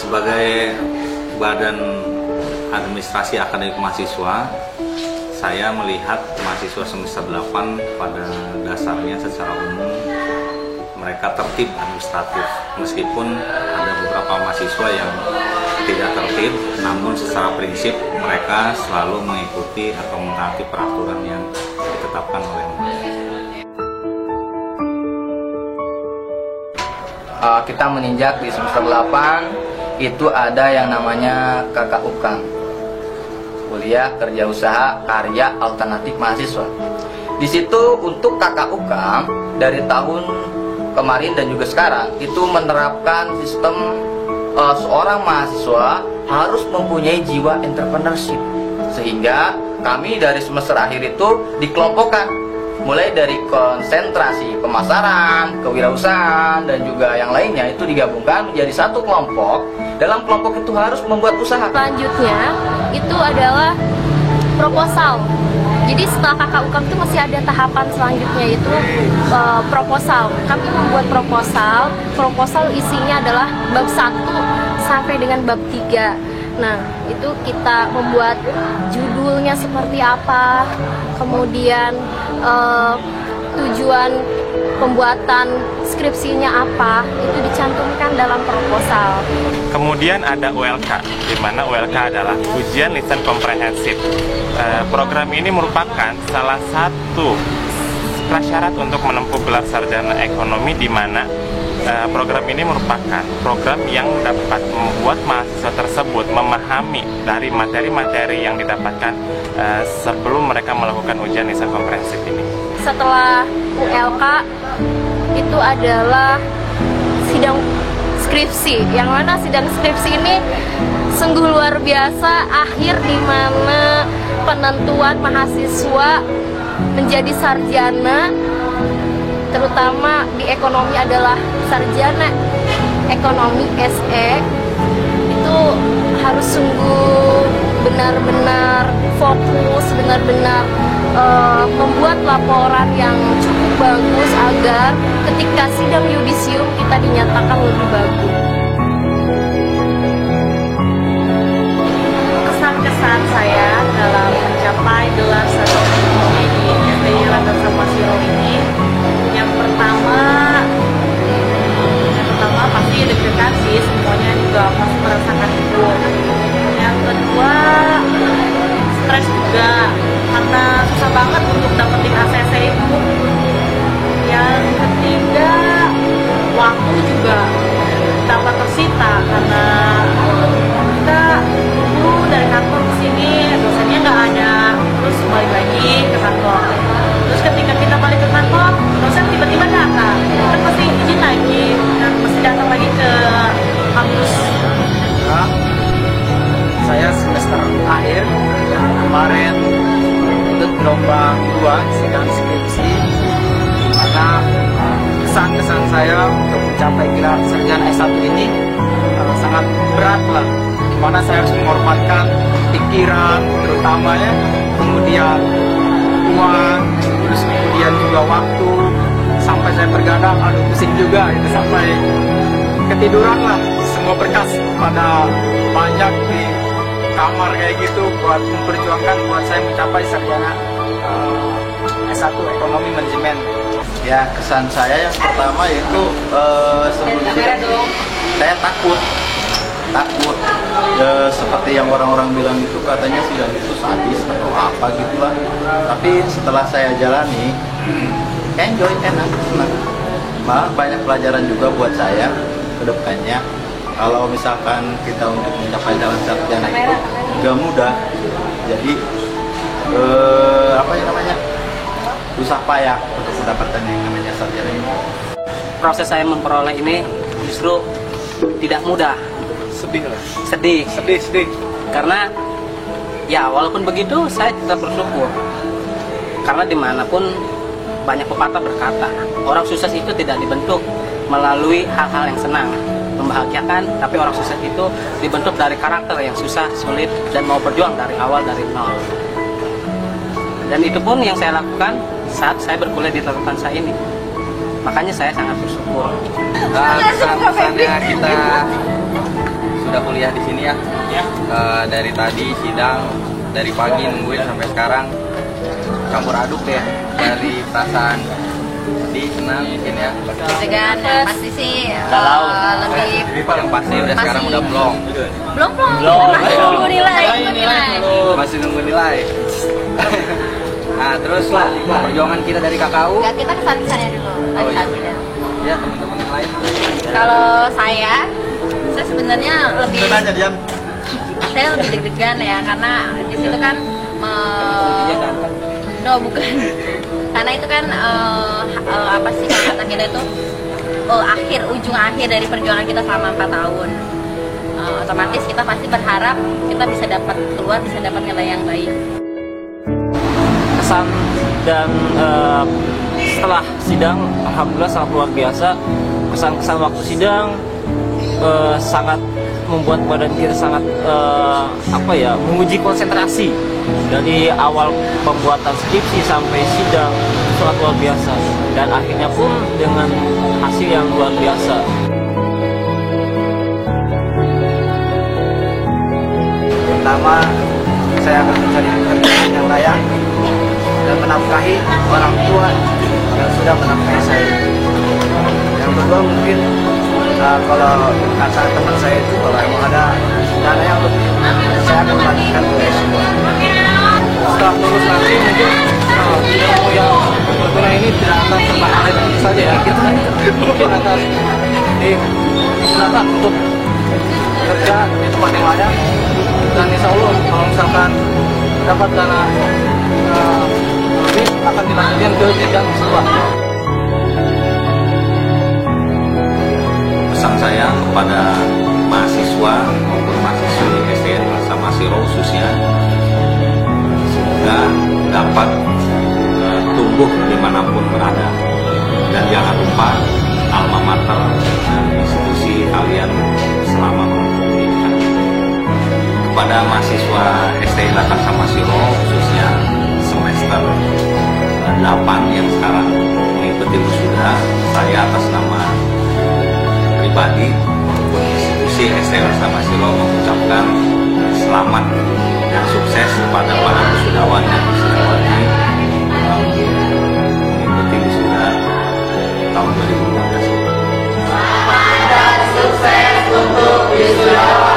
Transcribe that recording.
Sebagai Badan Administrasi Akademik Mahasiswa, saya melihat mahasiswa semester 8 pada dasarnya secara umum mereka tertib administratif, meskipun ada beberapa mahasiswa yang tidak tertib, namun secara prinsip mereka selalu mengikuti atau mentaati peraturan yang ditetapkan oleh kita meninjak di semester 8 itu ada yang namanya KKUK, Kuliah Kerja Usaha Karya Alternatif Mahasiswa. Di situ untuk KKUK dari tahun kemarin dan juga sekarang itu menerapkan sistem seorang mahasiswa harus mempunyai jiwa entrepreneurship, sehingga kami dari semester akhir itu dikelompokkan mulai dari konsentrasi pemasaran, kewirausahaan, dan juga yang lainnya itu digabungkan menjadi satu kelompok. Dalam kelompok itu harus membuat usaha. Selanjutnya itu adalah proposal. Jadi setelah KKUK itu masih ada tahapan selanjutnya, itu proposal. Kami membuat proposal isinya adalah bab 1 sampai dengan bab 3. Nah, itu kita membuat judulnya seperti apa, kemudian tujuan pembuatan skripsinya apa, itu dicantumkan dalam proposal. Kemudian ada ULK, di mana ULK adalah ujian lisan komprehensif. Program ini merupakan salah satu prasyarat untuk menempuh gelar sarjana ekonomi, di mana program ini merupakan program yang dapat membuat mahasiswa tersebut memahami dari materi-materi yang didapatkan sebelum mereka melakukan ujian lisan komprehensif ini. Setelah ULK itu adalah sidang skripsi, yang mana sidang skripsi ini sungguh luar biasa, akhir di mana penentuan mahasiswa menjadi sarjana, terutama di ekonomi adalah sarjana ekonomi SE, itu harus sungguh benar-benar fokus, benar-benar membuat laporan yang cukup bagus agar ketika sidang yudisium kita dinyatakan lebih bagus. Kesan-kesan saya dalam mencapai gelar sarjana ekonomi di STI Rangga Sapasiro ini, yang pertama pasti deg-degan sih, semuanya juga pasti merasakan itu. Yang kedua, stres juga karena susah banget untuk dapetin ACC itu. Yang ketiga, waktu juga dapat tersita karena kita dulu dari kantor ke sini dosennya nggak ada, terus balik lagi ke kantor. Terus ketika kita balik ke kantor, dosen tiba-tiba datang, kan pasti izin lagi dan pasti datang lagi ke kampus. Nah, saya semester akhir kemarin ikut gelombang 2 sidang skripsi, di mana kesan-kesan saya untuk mencapai gelar sarjana S1 ini sangat berat lah, di mana saya harus mengorbankan pikiran terutamanya, kemudian uang, terus kemudian juga waktu, sampai saya terkadang pusing juga itu, sampai ketiduran lah, semua berkas pada banyak di kamar kayak gitu buat memperjuangkan buat saya mencapai sarjana S1 ekonomi manajemen. Ya, kesan saya yang pertama yaitu sebelum sidang saya takut seperti yang orang-orang bilang itu, katanya sidang itu sadis atau apa gitulah. Tapi setelah saya jalani, enjoy, enak, senang. Malah banyak pelajaran juga buat saya ke depannya. Kalau misalkan kita untuk mencapai jalan sarjana itu gak mudah. Jadi susah payah untuk mendapatkan yang namanya sarjana ini. Proses saya memperoleh ini justru tidak mudah. Sedih. Karena ya walaupun begitu saya tetap bersyukur. Karena dimanapun banyak pepatah berkata, orang sukses itu tidak dibentuk melalui hal-hal yang senang, membahagiakan, tapi orang sukses itu dibentuk dari karakter yang susah, sulit, dan mau berjuang dari awal, dari nol. Dan itu pun yang saya lakukan saat saya berkuliah di tempat saya ini. Makanya saya sangat bersyukur. Kesan-kesannya kita sudah kuliah di sini ya. Ya. Dari tadi sidang, dari pagi nungguin sampai sekarang campur aduk deh dari perasaan sedih, senang mungkin ya. Dengan pasti sih Galau. lebih Yang pasti udah sekarang udah belum. belum masih nunggu nilai. Masih nunggu nilai. Nah terus perjuangan kita dari KKU. Enggak, kita kesan-kesannya dulu. Oh, iya. Kesan-kesannya. Ya teman-teman yang lain. Kalau saya sebenarnya lebih deg-degan ya, karena di situ kan no bukan karena itu kan apa sih kata kita itu ujung akhir dari perjuangan kita selama 4 tahun. Otomatis kita pasti berharap kita bisa dapat nilai yang baik. Kesan dan setelah sidang alhamdulillah sangat luar biasa. Kesan-kesan waktu sidang sangat membuat badan kita sangat menguji konsentrasi dari awal pembuatan skripsi sampai sidang, sangat luar biasa, dan akhirnya pun dengan hasil yang luar biasa. Pertama, saya akan mencari pekerjaan yang layak dan menafkahi orang tua yang sudah menafkahi saya. Yang kedua mungkin kalau kata teman saya itu kalau emang ada dana yang lebih, saya akan melanjutkan ke S2. Setelah lulus nanti mungkin ilmu yang berguna ini tidak akan terbatas itu saja ya. Kita mungkin akan digunakan untuk kerja di tempat yang layak, dan insya Allah kalau misalkan dapat dana lebih akan dilanjutkan ke jenjang sekolah. Pesan saya kepada mahasiswa maupun mahasiswi STN sama Siro khususnya, semoga dapat tumbuh dimanapun berada, dan jangan lupa alma mater dan institusi kalian selama menempuh pendidikan. Kepada mahasiswa STI Latar sama Siro khususnya semester 8 yang sekarang mengikuti wisuda, saya atas nama pribadi institusi STI sama Siro mengucapkan selamat dan sukses kepada para wisudawan yang sedang lagi mengikuti wisuda tahun 2015. Selamat dan sukses untuk wisuda.